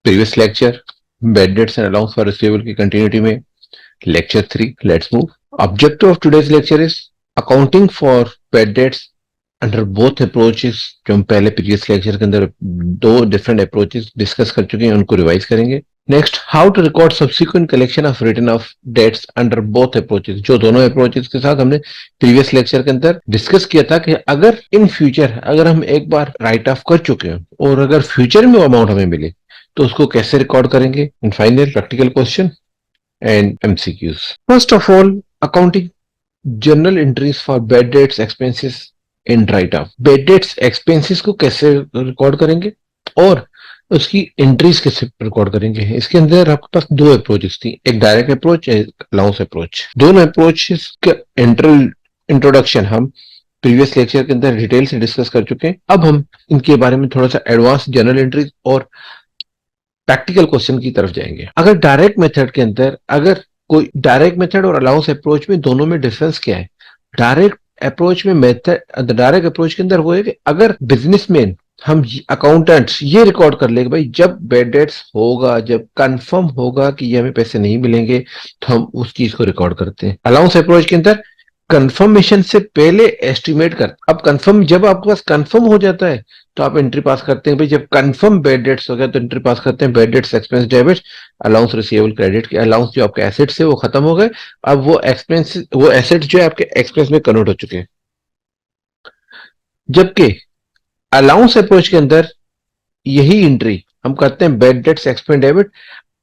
Previous lecture bad debts and allowance for receivable की continuity में lecture 3 let's move. Objective of today's lecture is accounting for bad debts under both approaches. जो हम पहले previous lecture के अंदर दो different approaches discuss कर चुके हैं उनको रिवाइज करेंगे। Next, how to record subsequent collection of return of debts under both approaches. जो दोनों अप्रोचेस के साथ हमने प्रीवियस लेक्चर के अंदर डिस्कस किया था कि अगर इन फ्यूचर अगर हम एक बार राइट ऑफ कर चुके हैं और अगर फ्यूचर में वो अमाउंट हमें मिले तो उसको कैसे रिकॉर्ड करेंगे। And final practical question and MCQs. First of all, accounting general entries for bad debts expenses and right of. Bad debts expenses को कैसे रिकॉर्ड करेंगे और उसकी एंट्रीज कैसे रिकॉर्ड करेंगे। इसके अंदर आपके पास दो अप्रोचेस थी, एक डायरेक्ट अप्रोच, एक अलाउंस अप्रोच। दोनों अप्रोचेस का इंट्रोडक्शन हम प्रीवियस लेक्चर के अंदर डिटेल से डिस्कस कर चुके हैं। अब हम इनके बारे में थोड़ा सा एडवांस जनरल एंट्रीज और प्रैक्टिकल क्वेश्चन की तरफ जाएंगे। अगर डायरेक्ट मेथड के अंदर, अगर कोई डायरेक्ट मेथड और अलाउंस अप्रोच में दोनों में डिफरेंस क्या है। डायरेक्ट अप्रोच में मेथड, डायरेक्ट अप्रोच के अंदर वो है कि अगर बिजनेसमैन, हम अकाउंटेंट्स ये रिकॉर्ड कर ले कि भाई जब बैड डेट्स होगा, जब कंफर्म होगा कि ये हमें पैसे नहीं मिलेंगे तो हम उस चीज को रिकॉर्ड करते हैं। अलाउंस अप्रोच के अंदर कंफर्मेशन से पहले एस्टिमेट कर, अब कंफर्म, जब आपके पास कंफर्म हो जाता है तो आप एंट्री पास करते हैं। भाई जब कंफर्म बैड डेट्स हो गया तो एंट्री पास करते हैं bad debts expense debit, allowance receivable credit के। अलाउंस जो आपके एसेट्स है वो खत्म हो गए, अब वो एक्सपेंस, वो एसेट जो है आपके एक्सपेंस में कन्वर्ट हो चुके हैं। जबकि अलाउंस अप्रोच के अंदर यही एंट्री हम करते हैं bad debts expense debit,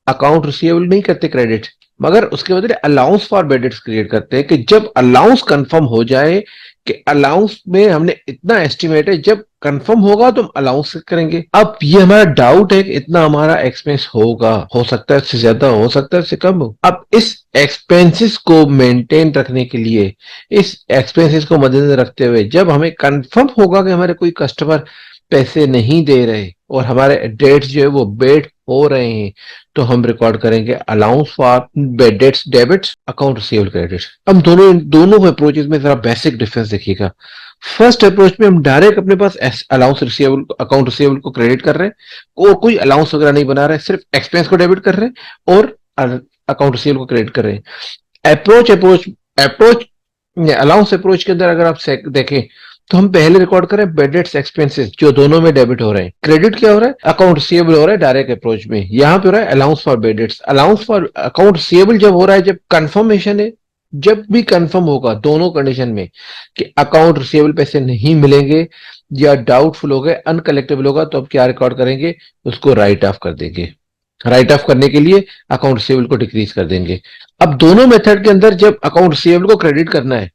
account receivable नहीं करते क्रेडिट, मगर उसके बदले allowance for bad debts create करते हैं कि जब अलाउंस कंफर्म हो जाए कि अलाउंस में हमने इतना एस्टिमेट है, जब कंफर्म होगा तो हम अलाउंस करेंगे। अब ये हमारा डाउट है कि इतना हमारा एक्सपेंस होगा, हो सकता है इससे ज्यादा, हो सकता है इससे कम हो। अब इस एक्सपेंसेस को मेंटेन रखने के लिए, इस एक्सपेंसेस को मद्देनजर रखते हुए, जब हमें कंफर्म होगा कि हमारे कोई कस्टमर पैसे नहीं दे रहे और हमारे डेट्स जो है वो बेड हो रहे हैं, तो हम रिकॉर्ड करेंगे allowance for bad debts debits, account receivable credit. अब दोनों अप्रोचेस में जरा बेसिक डिफरेंस देखिएगा। फर्स्ट अप्रोच में हम डायरेक्ट अपने पास अलाउंस रिसीवेबल, अकाउंट रिसीवेबल को क्रेडिट कर रहे हैं और कोई अलाउंस वगैरह नहीं बना रहे हैं, सिर्फ एक्सपेंस को डेबिट कर रहे हैं और अकाउंट रिसीवेबल को क्रेडिट कर रहे हैं। अप्रोच अलाउंस अप्रोच के अंदर अगर आप देखें तो हम पहले रिकॉर्ड करें बैड डेट्स एक्सपेंसेस जो दोनों में डेबिट हो रहे हैं, क्रेडिट क्या हो रहा है, अकाउंट रिसीवेबल हो रहा है डायरेक्ट अप्रोच में। यहां पे हो रहा है allowance for bad debts. Allowance for account receivable जब हो रहा है, जब कंफर्मेशन है, जब भी कंफर्म होगा दोनों कंडीशन में कि अकाउंट रिसीवेबल पैसे नहीं मिलेंगे या डाउटफुल हो गए, अनकलेक्टेबल होगा, तो अब क्या रिकॉर्ड करेंगे, उसको राइट ऑफ कर देंगे। राइट ऑफ करने के लिए अकाउंट रिसीवेबल को डिक्रीज कर देंगे। अब दोनों मेथड के अंदर जब अकाउंट रिसीवेबल को क्रेडिट करना है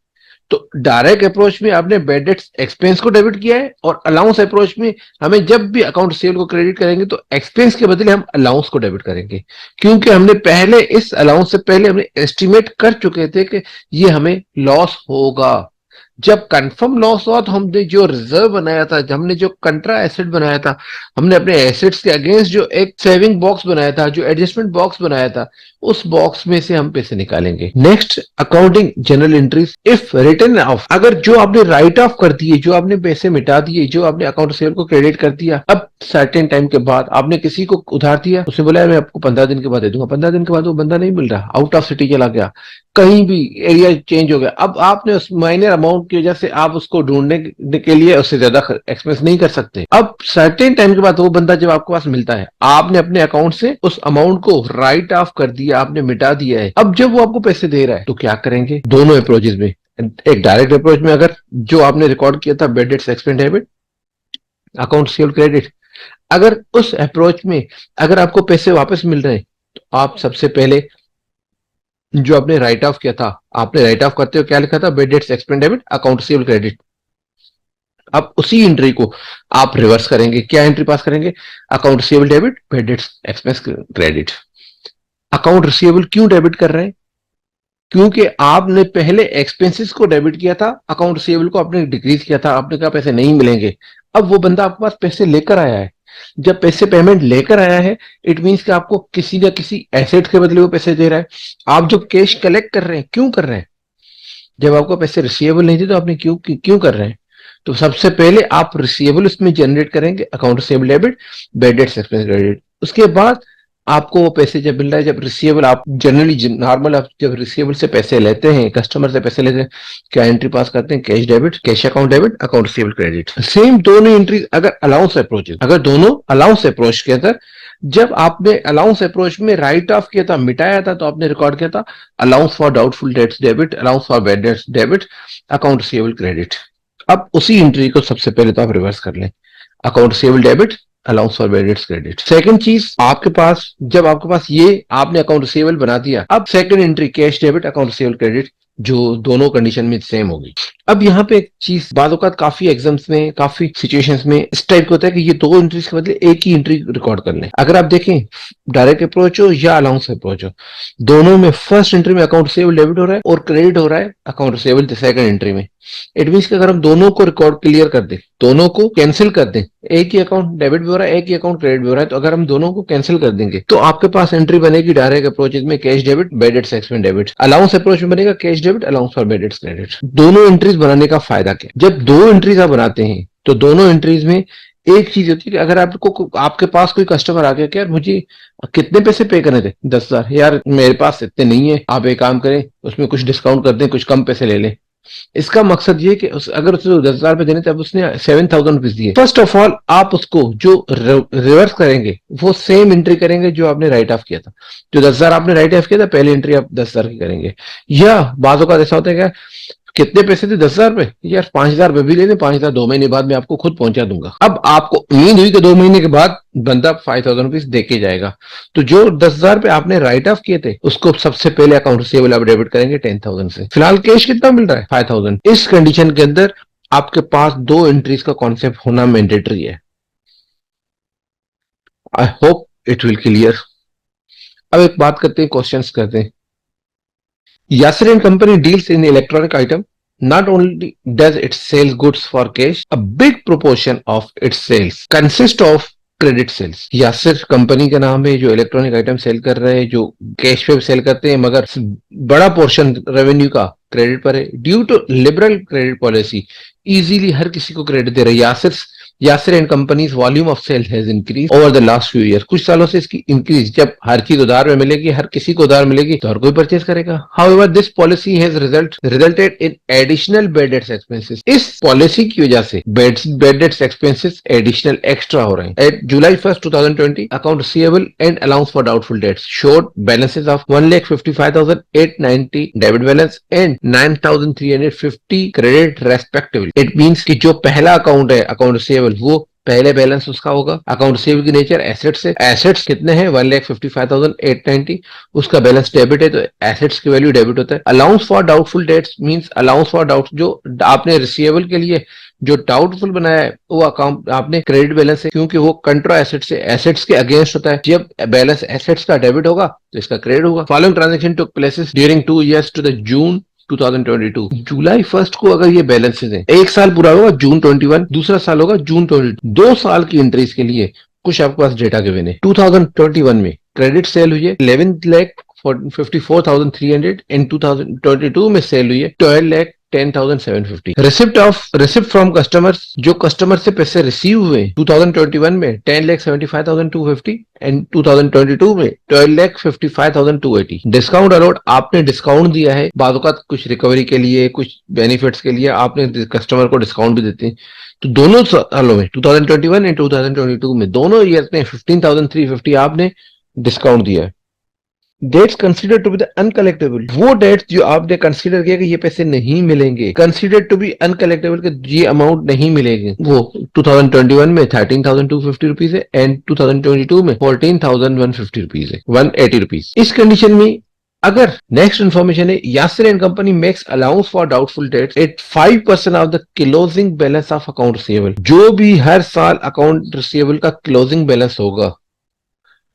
तो डायरेक्ट अप्रोच में आपने बैड डेट्स एक्सपेंस को डेबिट किया है और अलाउंस अप्रोच में हमें जब भी अकाउंट रिसीवेबल को क्रेडिट करेंगे तो एक्सपेंस के बदले हम अलाउंस को डेबिट करेंगे, क्योंकि हमने पहले इस अलाउंस से पहले हमने एस्टिमेट कर चुके थे कि ये हमें लॉस होगा। जब कंफर्म लॉस हुआ तो हमने जो रिजर्व बनाया था, हमने जो कंट्रा एसेट बनाया था, हमने अपने एसेट्स के अगेंस्ट जो एक सेविंग बॉक्स बनाया था, जो एडजस्टमेंट बॉक्स बनाया था, उस बॉक्स में से हम पैसे निकालेंगे। Next, accounting general entries if return of. अगर जो आपने राइट ऑफ कर दिए, जो आपने पैसे मिटा दिए, जो आपने अकाउंट रिसीवेबल को क्रेडिट कर दिया, अब सर्टेन टाइम के बाद आपने किसी को उधार दिया, उसने बोला मैं आपको 15 दिन के बाद दे दूंगा, 15 दिन के बाद वो बंदा नहीं मिल रहा, आउट ऑफ सिटी चला गया, कहीं भी एरिया चेंज हो गया, अब आपने उस माइनर अमाउंट की वजह से आप उसको ढूंढने के लिए उससे ज्यादा एक्सपेंस नहीं कर सकते। अब सर्टेन टाइम के बाद वो बंदा जब आपके पास मिलता है, आपने अपने अकाउंट से उस अमाउंट को राइट ऑफ कर दिया, आपने मिटा दिया है। अब जब वो आपको पैसे दे रहा है तो क्या करेंगे। दोनों अप्रोचेस में, एक डायरेक्ट अप्रोच में अगर जो आपने रिकॉर्ड किया था bad debts expense debit, account receivable credit, अगर उस अप्रोच में अगर आपको पैसे वापस मिल रहे हैं तो आप सबसे पहले जो आपने राइट ऑफ किया था, आपने राइट ऑफ करते हुए क्या लिखा था, bad debts expense debit, account receivable credit. अब उसी एंट्री को आप रिवर्स करेंगे, क्या एंट्री पास करेंगे, account receivable debit, bad debts expense credit. Account receivable क्यों डेबिट कर रहे हैं, क्योंकि आपने पहले एक्सपेंसेस को डेबिट किया था, अकाउंट रिसीवेबल को आपने डिक्रीज किया था, आपने कहा पैसे नहीं मिलेंगे। अब वो बंदा आपके पास पैसे लेकर आया है, जब पैसे पेमेंट लेकर आया है, इट मींस कि आपको किसी ना किसी एसेट के बदले वो पैसे दे रहा है। आप जो कैश कलेक्ट कर रहे हैं, क्यों कर रहे हैं, जब आपको पैसे रिसीवेबल नहीं थे तो आपने क्यों कर रहे हैं। तो सबसे पहले आप रिसीवेबल उसमें जनरेट करेंगे, account receivable debit, bad debts expense credit. उसके बाद आपको वो पैसे जब मिल रहा है, जब रिसीवेबल, आप जनरली नॉर्मल आप जब रिसीवेबल से पैसे लेते हैं, कस्टमर से पैसे लेते हैं, क्या एंट्री पास करते हैं? Cash debit, cash account debit, account receivable credit. Same दोनों एंट्री अगर अलाउंस अप्रोच, अगर दोनों अलाउंस अप्रोच के अंदर, जब आपने अलाउंस अप्रोच में राइट ऑफ किया था, मिटाया था, तो आपने रिकॉर्ड किया था allowance for doubtful dates debit, allowance for bad debts debit, account receivable credit. अब उसी एंट्री को सबसे पहले तो आप रिवर्स कर लें, account receivable debit, allowance for bad debts credit. Second चीज, आपके पास जब आपके पास ये आपने अकाउंट रिसीवेबल बना दिया, अब second entry cash debit, account receivable credit, जो दोनों कंडीशन में सेम होगी। अब यहाँ पे एक चीज, बाद औकात काफी एग्जाम्स में, काफी सिचुएशंस में इस टाइप का होता है कि ये दो एंट्रीज के बदले एक ही एंट्री रिकॉर्ड कर लें। अगर आप देखें डायरेक्ट अप्रोच हो या अलाउंस अप्रोच हो, दोनों में फर्स्ट एंट्री में अकाउंट रिसीवेबल डेबिट हो रहा है और क्रेडिट हो रहा है अकाउंट रिसीवेबल सेकंड एंट्री में। इट मीन कि अगर हम दोनों को रिकॉर्ड क्लियर कर दें, दोनों को कैंसिल कर दें, एक ही अकाउंट डेबिट भी हो रहा है, एक ही अकाउंट क्रेडिट भी हो रहा है, तो अगर हम दोनों को कैंसिल कर देंगे तो आपके पास एंट्री बनेगी डायरेक्ट अप्रोच में cash debit, bad debts expense debit. Allowance approach में बनेगा cash debit, allowance for bad debts credit. दोनों एंट्रीज बनाने का फायदा क्या? जब दो एंट्रीज आप बनाते हैं तो दोनों एंट्रीज में एक चीज होती है कि अगर आपको, आपके पास कोई कस्टमर आ गया कि यार मुझे कितने पैसे पे करने थे, 10,000, यार मेरे पास इतने नहीं है, आप एक काम करें उसमें कुछ डिस्काउंट कर दें, कुछ कम पैसे ले लें। इसका मकसद ये कि अगर उसने 10,000 रुपए देने थे, अब उसने 7,000 रुपीज दिए, फर्स्ट ऑफ ऑल आप उसको जो रिवर्स करेंगे वो सेम एंट्री करेंगे जो आपने राइट ऑफ किया था। जो 10,000 आपने राइट ऑफ किया था, पहली एंट्री आप 10,000 की करेंगे। या बाजों का ऐसा होता है क्या, कितने पैसे थे? 10,000 रुपए, यार 5,000 रुपए भी ले लें, 5,000 2 महीने बाद मैं आपको खुद पहुंचा दूंगा। अब आपको उम्मीद हुई कि 2 महीने के बाद बंदा 5,000 रुपीज दे के जाएगा, तो जो 10,000 रुपए आपने राइट ऑफ किए थे उसको सबसे पहले अकाउंट रिसीवेबल आप डेबिट करेंगे 10,000 से। फिलहाल कैश कितना मिल रहा है? 5,000। इस कंडीशन के अंदर आपके पास दो एंट्रीज का कॉन्सेप्ट होना मैंडेटरी है। I hope it will clear. अब एक बात करते हैं, क्वेश्चंस करते हैं। Yasser and Company deals in electronic item. Not only does it sell goods for cash, a big proportion of its sales consist of credit sales. Yasir company का नाम है जो इलेक्ट्रॉनिक आइटम सेल कर रहे हैं, जो कैश पे सेल करते हैं, मगर बड़ा पोर्शन रेवेन्यू का क्रेडिट पर है। Due to liberal credit policy, easily हर किसी को क्रेडिट दे रहे हैं। Yasir and companies volume of sale has increase over the last few year. कुछ सालों से इसकी इंक्रीज, जब हर चीज उधार में मिलेगी, हर किसी को उधार मिलेगी, तो हर कोई परचेज करेगा। However this policy has resulted in additional bad debts expenses. इस पॉलिसी की वजह से bad debts expenses additional extra हो रहे हैं। At July 1st, 2020, account receivable and allowance for doubtful debts showed balances of 1,55,890 debit balance and 9,350 credit respectively. It means कि जो पहला अकाउंट है अकाउंट रिसीवेबल, वो पहले बैलेंस उसका होगा। अकाउंट रिसीवेबल की नेचर एसेट्स है। एसेट्स कितने हैं? 1,55,890। उसका बैलेंस डेबिट है, तो एसेट्स की वैल्यू डेबिट होता है। Allowance for doubtful dates means allowance for doubt, जो आपने रिसीवेबल के लिए जो डाउटफुल बनाया है वो अकाउंट आपने क्रेडिट बैलेंस है, क्योंकि वो कंट्रा एसेट्स से एसेट्स के अगेंस्ट होता है। जब बैलेंस एसेट्स का डेबिट होगा तो इसका क्रेडिट होगा। Following transaction took places during 2 years to the June 2022। जुलाई 1st को अगर ये बैलेंसेस हैं, एक साल पूरा होगा जून 21, दूसरा साल होगा जून 22, 2 साल की एंट्रीज के लिए कुछ आपके पास डेटा गिवन है। 2021 में क्रेडिट सेल हुई है 11,54,300 एंड 2022 में सेल हुई है 12,10,750। रिसिप्ट फ्रॉम कस्टमर्स, जो कस्टमर से पैसे रिसीव हुए 2021 में 10,75,250 एंड 2022 में 12,55,280। डिस्काउंट अलाउड, आपने डिस्काउंट दिया है, बाद औक़ात कुछ रिकवरी के लिए, कुछ बेनिफिट्स के लिए आपने कस्टमर को डिस्काउंट भी देते हैं। तो दोनों सालों में 2021 एंड 2022 में दोनों ईयर में 15,350 आपने डिस्काउंट दिया है। Debts consider to be the uncollectable, वो डेट्स जो आपने कंसिडर किया कि ये पैसे नहीं मिलेंगे, कंसिडर टू बी अनकलेक्टेबल कि ये अमाउंट नहीं मिलेगी, वो 2021 में 13,250 रुपीज है एंड 2022 में 14,150 रुपीज है, 180 रुपीज। इस कंडीशन में अगर नेक्स्ट इंफॉर्मेशन है, Yasir and company makes allowance for doubtful debts at 5% of the closing balance of account receivable. जो भी हर साल अकाउंट रिसीवेबल का क्लोजिंग बैलेंस होगा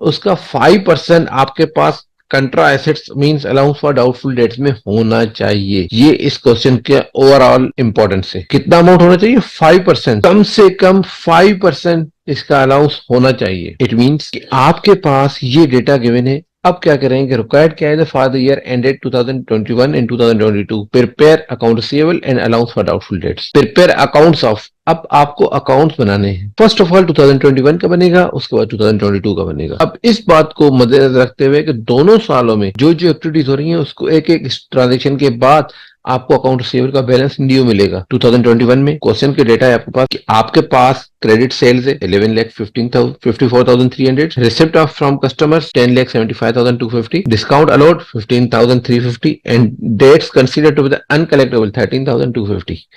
उसका 5% आपके पास contra assets means allowance for doubtful debts में होना चाहिए। ये इस क्वेश्चन के ओवरऑल इंपॉर्टेंस है। कितना अमाउंट होना चाहिए? 5%, कम से कम 5% इसका अलाउंस होना चाहिए। इट मींस कि आपके पास ये डेटा गिवन है। अब क्या करेंगे, रिक्वायर्ड क्या है for the year ended 2021 and 2022, prepare account receivable and allowance for doubtful dates. Prepare accounts of, अब आपको अकाउंट्स बनाने हैं। फर्स्ट ऑफ ऑल 2021 का बनेगा, उसके बाद 2022 का बनेगा। अब इस बात को मद्देनजर रखते हुए कि दोनों सालों में जो जो एक्टिविटीज हो रही हैं उसको एक एक ट्रांजेक्शन के बाद आपको अकाउंट रिसीवेबल का बैलेंस न्यू मिलेगा। 2021 में क्वेश्चन के डेटा है आपके पास कि आपके पास क्रेडिट सेल्स है 11,54,300, receipt of from customers 10,75,250, discount allowed 15,350 and debts considered to be the uncollectable 13,250।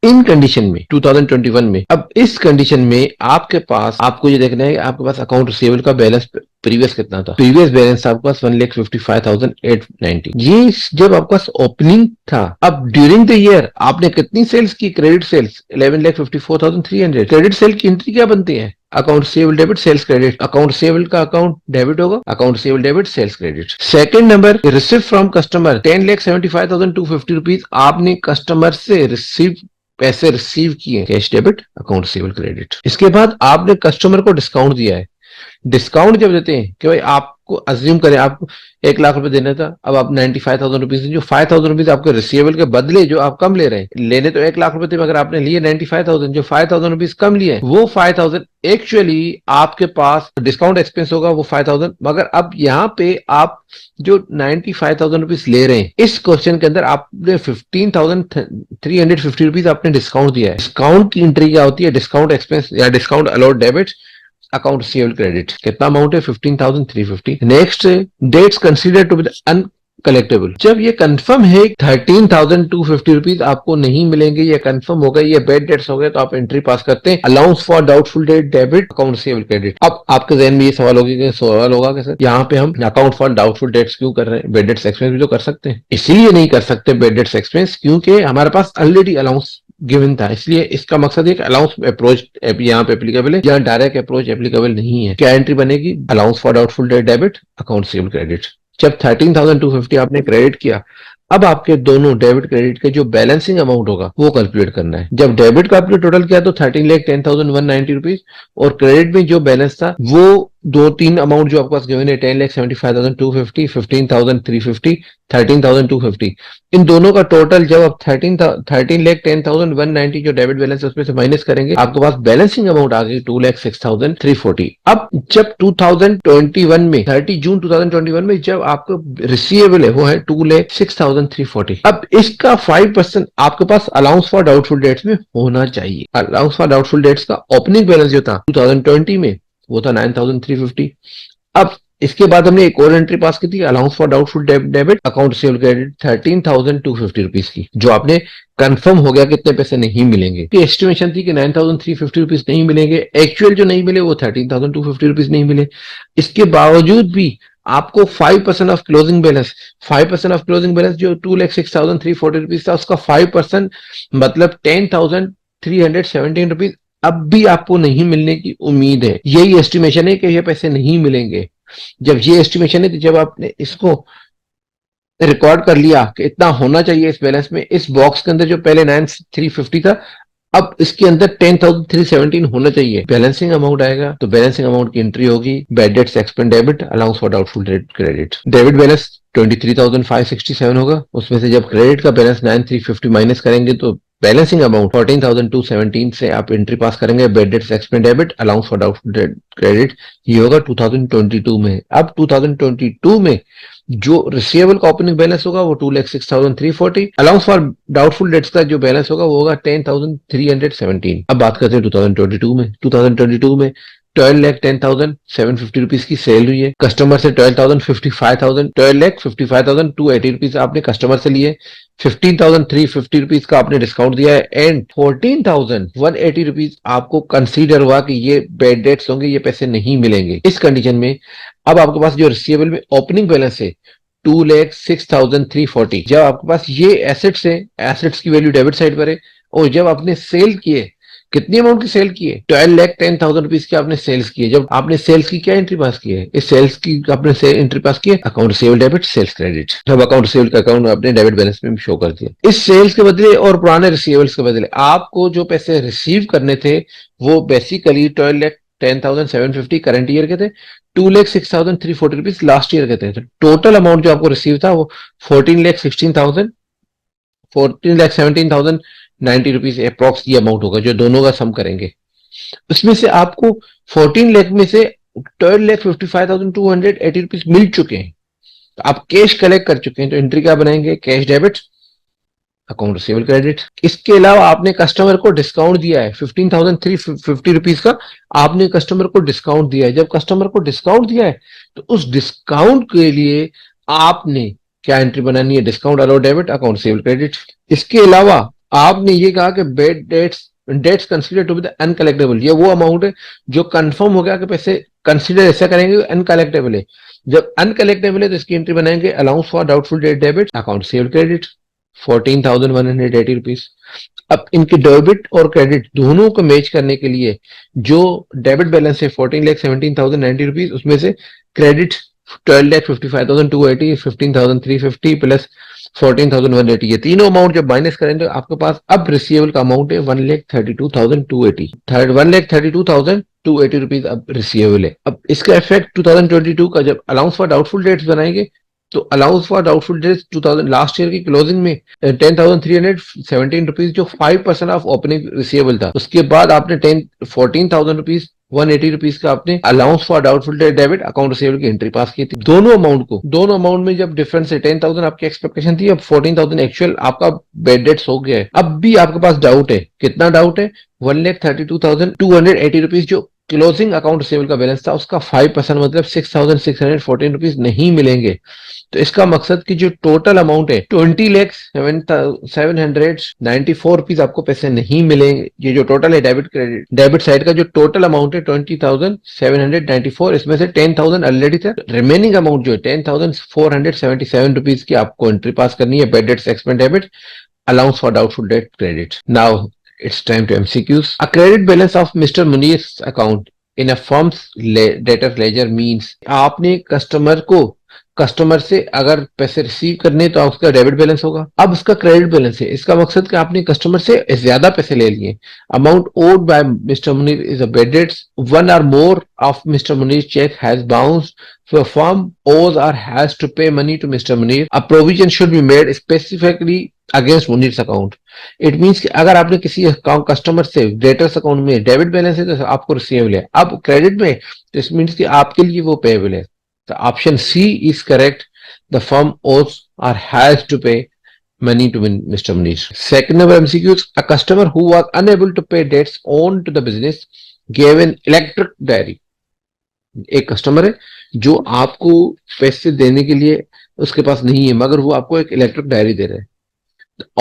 इन कंडीशन में 2021 में, अब इस कंडीशन में आपके पास, आपको ये देखना है कि आपके पास अकाउंट रिसीवेबल का बैलेंस प्रीवियस कितना था। प्रीवियस बैलेंस आपके पास 1,55,890, ये जब आपके पास ओपनिंग था। अब ड्यूरिंग द ईयर आपने कितनी सेल्स की, क्रेडिट सेल्स 11,54,300। क्रेडिट सेल की एंट्री क्या बनती है, account receivable debit sales credit. Account receivable का अकाउंट डेबिट होगा, account receivable debit sales credit. Second number, receipt from customer 10,75,250 rupees आपने कस्टमर से पैसे रिसीव किए, cash debit, account receivable credit. इसके बाद आपने कस्टमर को डिस्काउंट दिया है। डिस्काउंट जब देते हैं कि भाई आपको अज्यूम करें आपको 1,00,000 रुपए देना था, अब आप 95,000 रुपीज, जो 5,000 रुपीज आपके रिसीवेबल के बदले जो आप कम ले रहे हैं, लेने तो 1,00,000 रुपए थे मगर आपने लिए 95,000, जो 5,000 रुपीज कम लिए वो 5,000 एक्चुअली आपके पास डिस्काउंट एक्सपेंस होगा वो 5,000, मगर अब यहाँ पे आप जो 95,000 रुपीज ले रहे हैं, इस क्वेश्चन के अंदर आपने 15,350 रुपीज आपने डिस्काउंट दिया है। डिस्काउंट की एंट्री क्या होती है, डिस्काउंट एक्सपेंस या discount allowed debit account receivable credit. कितना अमाउंट है, 15,350। Next, debts considered to be collectable, जब ये कंफर्म है 13,250 रुपीज आपको नहीं मिलेंगे, ये कंफर्म हो गए, ये बैड डेट्स हो गए, तो आप एंट्री पास करते हैं allowance for doubtful date debit account receivable credit. अब आपके जहन में ये सवाल होगा कि सर यहाँ पे हम अकाउंट फॉर डाउटफुल डेट्स क्यों कर रहे हैं, बैड डेट्स एक्सपेंस भी तो कर सकते हैं। इसीलिए नहीं कर सकते बैड डेट्स एक्सपेंस क्योंकि हमारे पास ऑलरेडी अलाउंस गिवन था, इसलिए इसका मकसद है कि अलाउंस अप्रोच यहाँ पे एप्लीकेबल है, यहाँ डायरेक्ट अप्रोच एप्लीकेबल नहीं है। क्या एंट्री बनेगी, allowance for doubtful date debit account receivable credit. जब 13,250 आपने क्रेडिट किया, अब आपके दोनों डेबिट क्रेडिट के जो बैलेंसिंग अमाउंट होगा वो कैलकुलेट करना है। जब डेबिट का आपने टोटल किया तो 13,10,190 रुपीज, और क्रेडिट में जो बैलेंस था वो दो तीन अमाउंट जो आपके पास गिवन है 10,75,250, 15,350, 13,250, इन दोनों का टोटल जब आप 13,10,190 जो डेबिट बैलेंस है उसमें से माइनस करेंगे, आपके पास बैलेंसिंग अमाउंट आ गई 2,06,340। अब जब 2021 में 30 जून 2021 में जब आपको रिसीवेबल है वो है 2,06,340। अब इसका 5% आपके पास अलाउंस फॉर डाउटफुल डेट्स में होना चाहिए। अलाउंस फॉर डाउटफुल डेट्स का ओपनिंग बैलेंस जो था 2020 में वो था 9,350। अब इसके बाद हमने एक और एंट्री पास की थी, allowance for doubtful debit account receivable credit 13,250 rupees की, जो आपने कंफर्म हो गया कितने पैसे नहीं मिलेंगे। की एस्टिमेशन थी कि 9,350 रुपीज नहीं मिलेंगे, एक्चुअल जो नहीं मिले वो 13,250 रुपीज नहीं मिले। इसके बावजूद भी आपको 5% of closing balance, 5% of closing balance जो 2,06,340 रुपीज था उसका 5% मतलब 10,317 रुपीज अब भी आपको नहीं मिलने की उम्मीद है। यही एस्टिमेशन है कि ये पैसे नहीं मिलेंगे। जब ये एस्टिमेशन है तो जब आपने इसको रिकॉर्ड कर लिया कि इतना होना चाहिए इस बैलेंस में, इस बॉक्स के अंदर जो पहले 9,350 था अब इसके अंदर 10,317 होना चाहिए, बैलेंसिंग अमाउंट आएगा तो बैलेंसिंग अमाउंट की एंट्री होगी bad debts expense debit allowance for doubtful credit. Debit balance 23,567 होगा, उसमें से जब क्रेडिट का बैलेंस 9,350 माइनस करेंगे तो बैलेंसिंग अमाउंट 14,217 से आप एंट्री पास करेंगे bad debts expense debit allowance for doubtful credit, ये होगा 2022 में। अब 2022 में जो रिसीवेबल का ओपनिंग बैलेंस होगा वो 2,06,340, अलाउंस फॉर डाउटफुल डेट्स का जो बैलेंस होगा वो होगा 10,317। अब बात करते हैं 2022 में। 2022 में 12,10,750 रुपीज की सेल हुई है, कस्टमर से 12,55,280 रुपीज आपने कस्टमर से लिए, 15,350 रुपीज का आपने डिस्काउंट दिया है एंड 14,180 रुपीज आपको कंसीडर हुआ कि ये बैड डेट्स होंगे, ये पैसे नहीं मिलेंगे। इस कंडीशन में अब आपके पास जो रिसीवेबल में ओपनिंग बैलेंस है 2,06,340, जब आपके पास ये एसेट्स है, एसेट्स की वैल्यू डेबिट साइड पर है, और जब आपने सेल किए, कितनी अमाउंट की सेल की है, 12,10,000 रुपीज की आपने सेल्स की है। जब आपने सेल्स की क्या एंट्री पास की है, इस सेल्स की आपने एंट्री पास की है account receivable debit sales credit. जब अकाउंट रिसीवेबल का अकाउंट आपने डेबिट बैलेंस में शो कर दिया। इस सेल्स के बदले और पुराने रिसीवेबल्स के बदले आपको जो पैसे रिसीव करने थे वो बेसिकली 10,750 करंट ईयर के थे, 2,06,340 लास्ट ईयर के थे। तो टोटल अमाउंट जो आपको रिसीव था वो 14,17,090 अप्रॉक्स ये अमाउंट होगा जो दोनों का सम करेंगे। उसमें से आपको 14 लाख में से 12,55,280 मिल चुके हैं, तो आप कैश कलेक्ट कर चुके हैं। तो एंट्री क्या बनाएंगे? Cash debit account receivable credit. इसके अलावा आपने कस्टमर को डिस्काउंट दिया है 15,350 रुपीज का, आपने कस्टमर को डिस्काउंट दिया है। जब कस्टमर को डिस्काउंट दिया है तो उस डिस्काउंट के लिए आपने क्या एंट्री बनानी है? Discount allow debit account receivable credit. इसके अलावा आपने ये कहा कि bad debts consider to be the uncollectable, ये वो अमाउंट है जो कंफर्म हो गया कि पैसे कंसिडर ऐसा करेंगे अनकलेक्टेबल है। जब अनकलेक्टेबल है तो इसकी एंट्री बनाएंगे allowance for doubtful date debit account receivable credit 14,180 rupees. अब इनके डेबिट और क्रेडिट दोनों को मैच करने के लिए जो डेबिट बैलेंस है 14,17,090 रुपीज, उसमें से क्रेडिट 12,55,280, 15,350 प्लस 14,180, ये तीनों अमाउंट जब माइनस करेंगे तो आपके पास अब रिसीवेबल का अमाउंट है 1,32,280, 1,32,280 रुपीज अब रिसीवेबल है। अब इसका इफेक्ट 2022 का जब अलाउंस फॉर डाउटफुल डेट्स बनाएंगे तो allowance for doubtful dates 2000 last year की क्लोजिंग में 10,317 रुपीज जो 5% ऑफ ओपनिंग रिसीवेबल था, उसके बाद आपने 14,000 रुपीज 180 रुपीज का आपने allowance for doubtful debit account receivable की एंट्री पास की थी। दोनों अमाउंट में जब डिफरेंस है 10,000 आपकी एक्सपेक्टेशन थी, अब 14,000 एक्चुअल आपका बेड डेट्स हो गया है। अब भी आपके पास डाउट है, कितना डाउट है? 1,32,280 रुपीज जो क्लोजिंग अकाउंट रिसीवेबल का बैलेंस था उसका 5% मतलब 6,614 रुपीज नहीं मिलेंगे। तो इसका मकसद कि जो टोटल अमाउंट है 20,07,794 रुपीज आपको पैसे नहीं मिलेंगे। ये जो टोटल है डेबिट साइड का जो टोटल अमाउंट है 20,794, इसमें से 10,000 ऑलरेडी था, रिमेनिंग अमाउंट जो है 10,477 रुपीज की आपको एंट्री पास करनी है bad debts expense debit allowance for doubtful date credit. Now it's time to MCQs. A credit balance of Mr. Munir's account in a firm's debtor's ledger means आपने customer से अगर पैसे रिसीव करने तो उसका डेबिट बैलेंस होगा। अब उसका क्रेडिट बैलेंस है, इसका मकसद कि आपने कस्टमर से ज्यादा पैसे ले लिए। Amount owed by mister Munir is a bad debts, one or more of mister Munir cheque has bounced, so a firm owes or has to pay money to Mr. Munir, a provision should be made specifically against Munir's account. It means कि अगर आपने किसी customer से debtors account में debit balance है तो आपको receivable है, अब क्रेडिट में तो इस मीन्स कि आपके लिए वो पेएबल है। तो option C is correct, the firm owes or has to pay money to Mr. Munir. Second number MCQ, a customer who was unable to pay debts owed to the business gave an electric diary. एक customer है जो आपको पैसे देने के लिए उसके पास नहीं है मगर वो आपको एक इलेक्ट्रिक डायरी दे रहे हैं।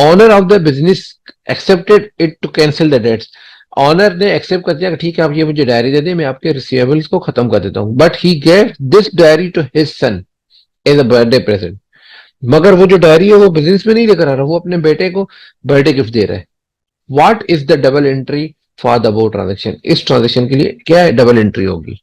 Owner of the business accepted it to cancel the debts, owner ने एक्सेप्ट कर दिया कि ठीक है आप ये मुझे डायरी दे दें, मैं आपके रिसीवेबल्स को खत्म कर देता हूं, but he gave this diary to his son as a birthday present. मगर वो जो डायरी है वो बिजनेस में नहीं लेकर आ रहा, वो अपने बेटे को बर्थडे गिफ्ट दे रहा है। What is the double entry for the above transaction? इस ट्रांजेक्शन के लिए क्या डबल एंट्री होगी?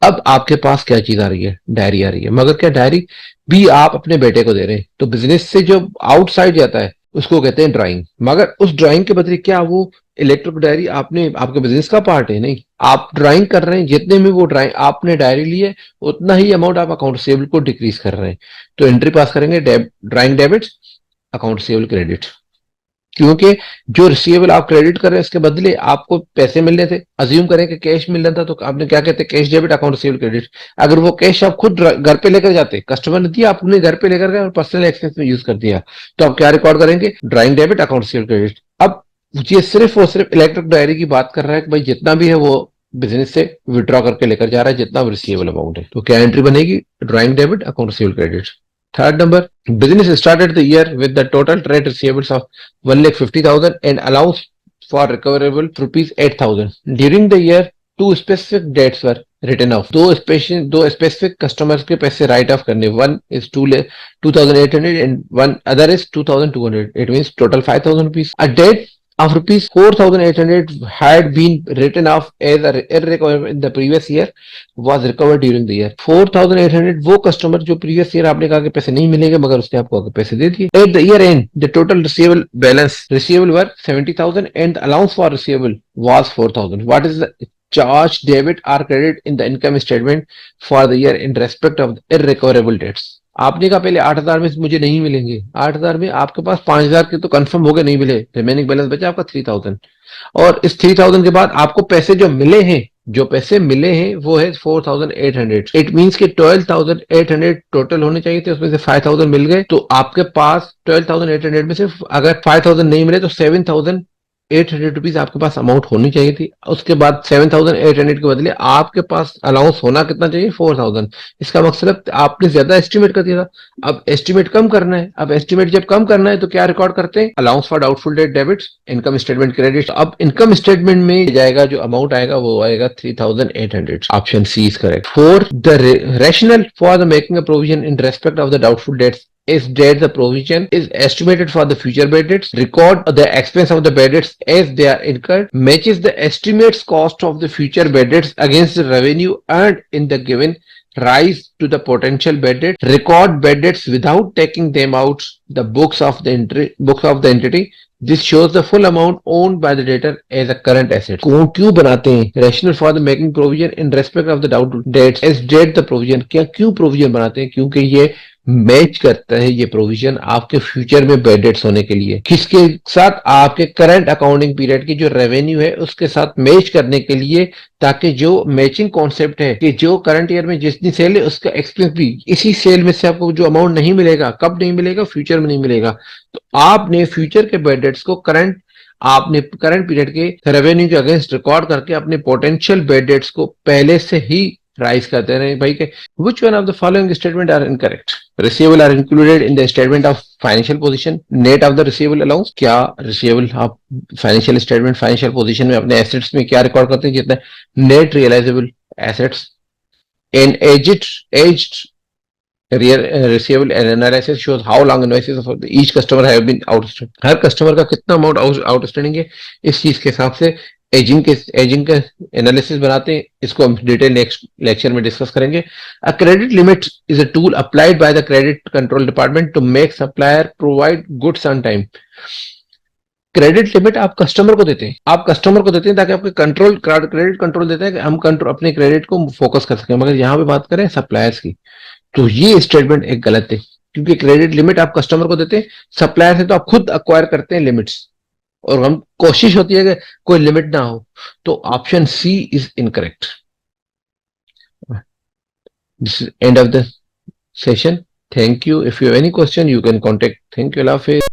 अब आपके पास क्या चीज आ रही है? डायरी आ रही है, मगर क्या डायरी भी आप अपने बेटे को दे रहे हैं? तो बिजनेस से जो आउटसाइड जाता है उसको कहते हैं ड्राइंग, मगर उस ड्राइंग के बदले क्या वो इलेक्ट्रिक डायरी आपने आपके बिजनेस का पार्ट है? नहीं, आप ड्राइंग कर रहे हैं, जितने में वो ड्राइंग आपने डायरी ली है उतना ही अमाउंट आप अकाउंट रिसीवेबल को डिक्रीज कर रहे हैं। तो एंट्री पास करेंगे drawing debit account receivable credit, क्योंकि जो रिसीवेबल आप क्रेडिट कर रहे हैं उसके बदले आपको पैसे मिल रहे थे। अज्यूम करें कि कैश मिल रहा था तो आपने क्या कहते हैं? Cash debit account receivable credit. अगर वो कैश आप खुद घर पे लेकर जाते, कस्टमर ने दिया, आपने घर पे लेकर गए और पर्सनल एक्सपेंस में यूज कर दिया, तो आप क्या रिकॉर्ड करेंगे? Drawing debit account receivable credit. अब ये सिर्फ और सिर्फ इलेक्ट्रिक डायरी की बात कर रहा है कि भाई जितना भी है वो बिजनेस से विड्रॉ करके लेकर जा रहा है, जितना रिसीवेबल अमाउंट है। तो क्या एंट्री बनेगी? Drawing debit account receivable credit. Third number, business started the year with the total trade receivables of 1,50,000 and allows for recoverable rupees 8,000. During the year, two specific dates were written off. दो specific customers के पैसे write off करने. One is 2,800 and one other is 2,200. It means total 5,000 rupees. A date of rupees 4,800 had been written off as irrecoverable in the previous year was recovered during the year. 4,800 वो customer जो previous year आपने कहा कि पैसे नहीं मिलेंगे मगर उसने आपको आगे पैसे दे दिए। At the year end, the total receivable were 70,000 and the allowance for receivable was 4,000. What is the charge debit or credit in the income statement for the year in respect of irrecoverable debts. आपने कहा पहले 8,000 में मुझे नहीं मिलेंगे, 8,000 में आपके पास 5,000 के तो कंफर्म हो गए नहीं मिले, रिमेनिंग बैलेंस बचा आपका 3,000, और इस 3,000 के बाद आपको पैसे जो मिले हैं, जो पैसे मिले हैं वो है 4,800। इट मींस कि 12,800 टोटल होने चाहिए थे, उसमें से 5,000 मिल गए, तो आपके पास 12,800 में से अगर 5,000 नहीं मिले तो 7,800 रुपीज आपके पास अमाउंट होनी चाहिए थी। उसके बाद 7,800 के बदले आपके पास अलाउंस होना कितना चाहिए, 4,000। इसका मतलब आपने ज्यादा एस्टिमेट कर दिया था, अब एस्टिमेट कम करना है। अब एस्टिमेट जब कम करना है तो क्या रिकॉर्ड करते हैं, allowance for doubtful debt debits, income statement credit. अब इनकम स्टेटमेंट में जाएगा जो अमाउंट आएगा वो आएगा 3,800। Option C is correct. Four, the rationale for the making a provision in respect of the doubtful debts is that the provision is estimated for the future bad debts, record the expense of the bad debts as they are incurred, matches the estimates cost of the future bad debts against the revenue earned in the given rise to the potential bad debt, record bad debts without taking them out the books of the entity. This shows the full amount owned by the debtor as a current asset. क्यों बनाते हैं rational for the making provision in respect of the doubtful debts as date the provision? क्या क्यों provision बनाते हैं? क्योंकि ये match करता है ये प्रोविजन आपके फ्यूचर में बैड डेट्स होने के लिए, किसके साथ, आपके करंट अकाउंटिंग पीरियड की जो रेवेन्यू है उसके साथ मैच करने के लिए, ताकि जो मैचिंग कॉन्सेप्ट है कि जो करंट ईयर में जितनी सेल है उसका एक्सपेंस भी इसी सेल में से आपको जो अमाउंट नहीं मिलेगा, कब नहीं मिलेगा, फ्यूचर में नहीं मिलेगा, तो आपने फ्यूचर के बैड डेट्स को आपने करंट पीरियड के रेवेन्यू के अगेंस्ट रिकॉर्ड करके अपने पोटेंशियल बैड डेट्स को पहले से ही राइज करते रहे भाई के। Which one of the following statement are incorrect? Receivable are included in the statement of financial position, net of the receivable allowance। क्या receivable आप फाइनेंशियल स्टेटमेंट फाइनेंशियल पोजीशन में अपने एसेट्स में क्या रिकॉर्ड करते हैं, जितना net realisable assets and aged receivable analysis shows how long invoices of each customer have been outstanding। Her customer का कितना अमाउंट आउटस्टैंडिंग है, इस चीज के हिसाब से एजिंग का एनालिसिस बनाते हैं। इसको हम डिटेल नेक्स्ट लेक्चर में डिस्कस करेंगे। A credit limit is a tool applied by the credit control department to make supplier provide goods on time. Credit limit आप कस्टमर को देते हैं, ताकि आपके क्रेडिट कंट्रोल देता है कि हम कंट्रोल अपने क्रेडिट को फोकस कर सकें। मगर यहाँ पे बात करें सप्लायर्स की, तो ये स्टेटमेंट एक गलत है, क्योंकि क्रेडिट लिमिट आप कस्टमर को देते हैं, सप्लायर से तो आप खुद अक्वायर करते हैं लिमिट्स, और हम कोशिश होती है कि कोई लिमिट ना हो। तो option C is incorrect. This is end of the session. Thank you. If you have any question you can contact. Thank you. अल्लाह हाफिज़।